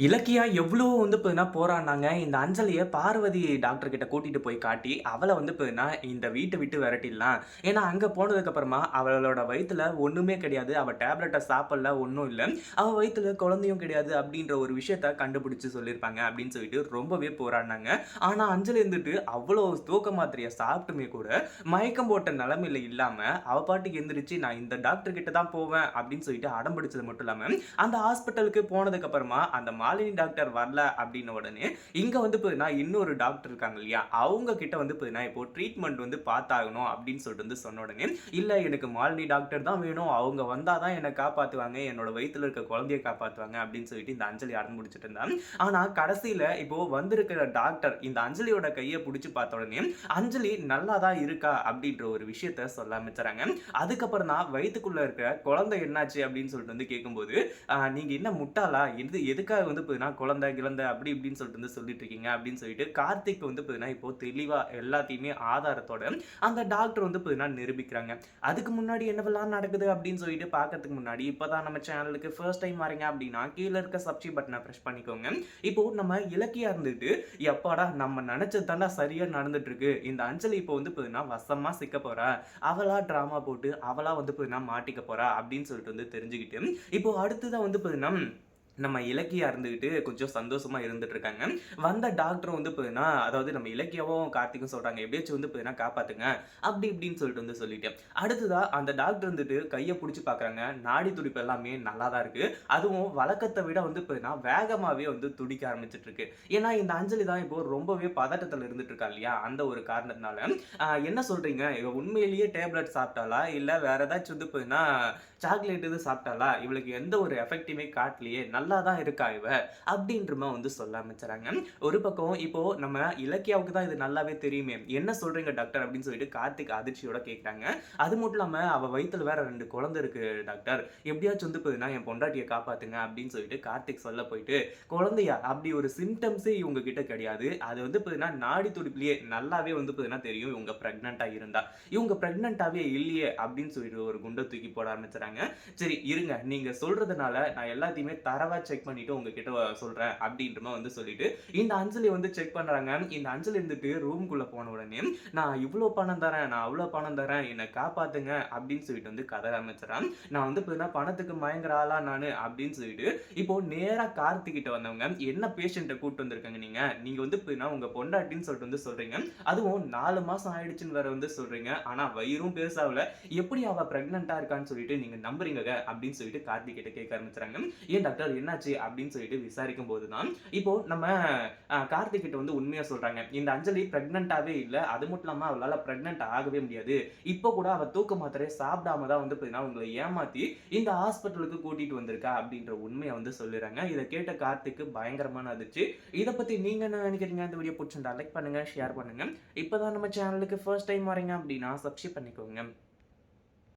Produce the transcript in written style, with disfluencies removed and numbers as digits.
இலக்கியா எவ்வளோ வந்து பார்த்தீங்கன்னா போராடுனாங்க. இந்த அஞ்சலிய பார்வதி டாக்டர் கிட்ட கூட்டிட்டு போய் காட்டி, அவள வந்து பார்த்தீங்கன்னா இந்த வீட்ட விட்டு விரட்டிடலாம். ஏன்னா, அங்க போனதுக்கப்புறமா அவளோட வயித்துல ஒண்ணுமே கிடையாது. அவ டேப்லெட்ட சாப்பிடல, ஒண்ணும் இல்ல. அவ வயித்துல குழந்தையும் கிடையாது அப்படின்ற ஒரு விஷயத்த கண்டுபிடிச்சு சொல்லியிருப்பாங்க அப்படின்னு சொல்லிட்டு ரொம்பவே போராடுனாங்க. ஆனா, அஞ்சலி இருந்துட்டு அவ்வளோ தூக்க மாத்திரைய சாப்பிட்டுமே கூட மயக்கம் போட்ட நிலைமையில இல்லாம, அவ பாட்டுக்கு எந்திரிச்சு நான் இந்த டாக்டர் கிட்ட தான் போவேன் அப்படின்னு சொல்லிட்டு அடம் பிடிச்சது மட்டும் இல்லாம, அந்த ஹாஸ்பிட்டலுக்கு போனதுக்கப்புறமா அந்த மாலினி டாக்டர் வரல அப்படின்ன உடனே, இங்க வந்து பார்த்தீங்கன்னா, இன்னொரு டாக்டர் இருக்காங்க இல்லையா? அவங்க கிட்ட வந்து பார்த்தீங்கன்னா, இப்போ ட்ரீட்மெண்ட் வந்து பார்த்தாகணும் அப்படின்னு சொல்லிட்டு வந்து சொன்ன உடனே, இல்ல எனக்கு மாலினி டாக்டர் தான் வேணும். அவங்க வந்தா தான் என்ன காப்பாத்துவாங்க. என்னோட வயித்துல இருக்க குழந்தைய காப்பாத்துவாங்க அப்படின்னு சொல்லிட்டு இந்த அஞ்சலி அடம் பிடிச்சுட்டு இருந்தா. ஆனா கடைசியில இப்போ வந்திருக்கிற டாக்டர் இந்த அஞ்சலியோட கைய புடிச்சு பார்த்த உடனே, அஞ்சலி நல்லா தான் இருக்கா அப்படின்ற ஒரு விஷயத்த சொல்ல ஆரம்பிச்சுறாங்க. அதுக்கப்புறம் தான் வயித்துக்குள்ள இருக்கிற குழந்தை என்னாச்சு அப்படின்னு சொல்லிட்டு வந்து கேட்கும்போது, நீங்க என்ன முட்டாளா? எதுக்காக வந்து பார்த்தீங்கன்னா, குழந்தை, கிழந்தை அப்படி இப்படின்னு சொல்லிட்டு வந்து சொல்லிட்டு இருக்கீங்க அப்படின்னு சொல்லிட்டு, கார்த்திக் வந்து பார்த்தீங்கன்னா, இப்போ தெளிவா எல்லாத்தையுமே ஆதாரத்தோட அந்த டாக்டர் வந்து பார்த்தீங்கன்னா நிரூபிக்கிறாங்க. அதுக்கு முன்னாடி என்னவெல்லாம் நடக்குது அப்படின்னு சொல்லிட்டு பார்க்கறதுக்கு முன்னாடி, இப்பதான் நம்ம சேனலுக்கு ஃபர்ஸ்ட் டைம் வரீங்க அப்படின்னா, கீழ இருக்க சப்ஸ்கிரைப் பட்டன பிரஸ் பண்ணிக்கோங்க. இப்போ நம்ம இலக்கியா இருந்துட்டு, எப்பாடா நம்ம நெனச்சது தான்டா சரியா நடந்துட்டு இருக்கு. இந்த அஞ்சலி இப்போ வந்து பார்த்தீங்கன்னா, வசமா சிக்க போறா. அவளா டிராமா போட்டு, அவளா வந்து பார்த்தீங்கன்னா மாட்டிக்க போறா அப்படின்னு சொல்லிட்டு வந்து தெரிஞ்சுக்கிட்டு, இப்போ அடுத்ததா வந்து பார்த்தீங்கன்னா நம்ம இலக்கியா இருந்துகிட்டு கொஞ்சம் சந்தோஷமா இருந்துட்டு இருக்காங்க. வந்த டாக்டரும் வந்து பார்த்தீங்கன்னா, அதாவது நம்ம இலக்கியாவும், கார்த்திக்கும் சொல்றாங்க, "எப்படியாச்சும் வந்து பார்த்தீங்கன்னா காப்பாத்துங்க." அப்படி இப்படின்னு சொல்லிட்டு வந்து சொல்லிட்டு. அடுத்ததா அந்த டாக்டர் வந்துட்டு கைய புடிச்சு பார்க்குறாங்க. நாடி துடிப்பு எல்லாமே நல்லா தான் இருக்கு. அதுவும் வழக்கத்த விட வந்து பார்த்தீங்கன்னா, வேகமாவே வந்து துடிக்க ஆரம்பிச்சுட்டு இருக்கு. ஏன்னா, இந்த அஞ்சலி தான் இப்போ ரொம்பவே பதட்டத்துல இருந்துட்டு இருக்கா இல்லையா? அந்த ஒரு காரணத்தினால, "என்ன சொல்றீங்க? இவ உண்மையிலேயே டேப்லெட் சாப்பிட்டாளா? இல்ல வேற ஏதாச்சும் வந்து பார்த்தீங்கன்னா, சாக்லேட் எதுவும் சாப்பிட்டாளா? இவளுக்கு எந்த ஒரு எஃபெக்ட்டுமே காட்டலையே. நல்லா தான் இருக்கா இவ." அப்படின்ற மாரி வந்து சொல்ல ஆரம்பிச்சுறாங்க. ஒரு பக்கம் இப்போ நம்ம இலக்கியாவுக்கு தான் இது நல்லாவே தெரியுமே. "என்ன சொல்றீங்க டாக்டர்?" அப்படின்னு சொல்லிட்டு கார்த்திக் அதிர்ச்சியோட கேட்குறாங்க. அது மட்டும் இல்லாம அவ வயித்துல வேற 2 குழந்தை இருக்கு டாக்டர். எப்படியாச்சும் வந்து பார்த்தீங்கன்னா, என் பொண்டாட்டிய காப்பாத்துங்க அப்படின்னு சொல்லிட்டு கார்த்திக் சொல்ல போயிட்டு, "குழந்தையா? அப்படி ஒரு சிம்ப்டம்ஸே இவங்க கிட்ட கிடையாது. அது வந்து பார்த்தீங்கன்னா, நாடி துடிப்பிலேயே நல்லாவே வந்து பார்த்தீங்கன்னா தெரியும் இவங்க பிரெக்னன்ட்டா இருந்தா. இவங்க பிரெக்னன்ட்டாவே இல்லையே." அப்படின்னு சொல்லிட்டு ஒரு குண்ட தூக்கி போட ஆரம்பிச்சுறாங்க. "சரி இருங்க. நீங்க சொல்றதுனால நான் எல்லாத்தையுமே தரவா செக் பண்ணிட்டு உங்ககிட்ட சொல்றேன்." அப்படின்ற மாரி வந்து சொல்லிட்டு, இந்த அஞ்சலி வந்து செக் பண்றாங்க. இந்த அஞ்சலி இருந்துட்டு ரூம்குள்ள போன உடனே, "நான் இவ்ளோ பணம் தரேன், நான் அவ்ளோ பணம் தரேன். என்ன காப்பாத்துங்க." அப்படின்னு சொல்லிட்டு வந்து கதற ஆரம்பிச்சுறான். "நான் வந்து பார்த்தீங்கன்னா பணத்துக்கு மயங்குற ஆளா நானு?" அப்படின்னு சொல்லிட்டு, இப்போ நேரா கார்த்திக் கிட்ட வந்தவங்க, "என்ன பேஷண்ட்ட கூட்டிட்டு வந்திருக்கீங்க நீங்க? நீங்க வந்து பார்த்தீங்கன்னா உங்க பொண்டாட்டின்னு சொல்லிட்டு வந்து சொல்றீங்க. அதுவும் 4 மாசம் ஆயிடுச்சுன்னு வேற வந்து சொல்றீங்க. ஆனா வயிறும் பெருசாவல. எப்படி அவ பிரெக்னன்ட்டா இருக்கான்னு சொல்லிட்டு நீங்க நம்புறீங்கங்க?" அப்படின்னு சொல்லிட்டு கார்த்திக் கிட்ட கேட்க ஆரம்பிச்சுறாங்க. "ஏன் டாக்டர் என்னாச்சு?" அப்படின்னு சொல்லிட்டு விசாரிக்கும்போது தான், இப்போ நம்ம கார்த்திக் கிட்ட வந்து உண்மையா சொல்றாங்க. இந்த அஞ்சலி பிரெக்னன்ட்டாவே இல்ல. அது மட்டும் இல்லாம அவளால பிரெக்னன்ட் ஆகவே முடியாது. இப்போ கூட அவ தூக்க மாத்திரை சாப்பிடாம தான் வந்து பார்த்தீங்கன்னா, உங்கள ஏமாத்தி இந்த ஹாஸ்பிட்டலுக்கு கூட்டிட்டு வந்திருக்கா அப்படின்ற உண்மைய வந்து சொல்லிறாங்க. இத கேட்ட கார்த்திக்கு பயங்கரமான அதிர்ச்சி. இத பத்தி நீங்க என்ன நினைக்கிறீங்க? இந்த வீடியோ புடிச்சிருந்தா லைக் பண்ணுங்க, ஷேர் பண்ணுங்க. இப்பதான் நம்ம சேனலுக்கு ஃபர்ஸ்ட் டைம் வரீங்க அப்படின்னா சப்ஸ்கிரைப் பண்ணிக்கோங்க.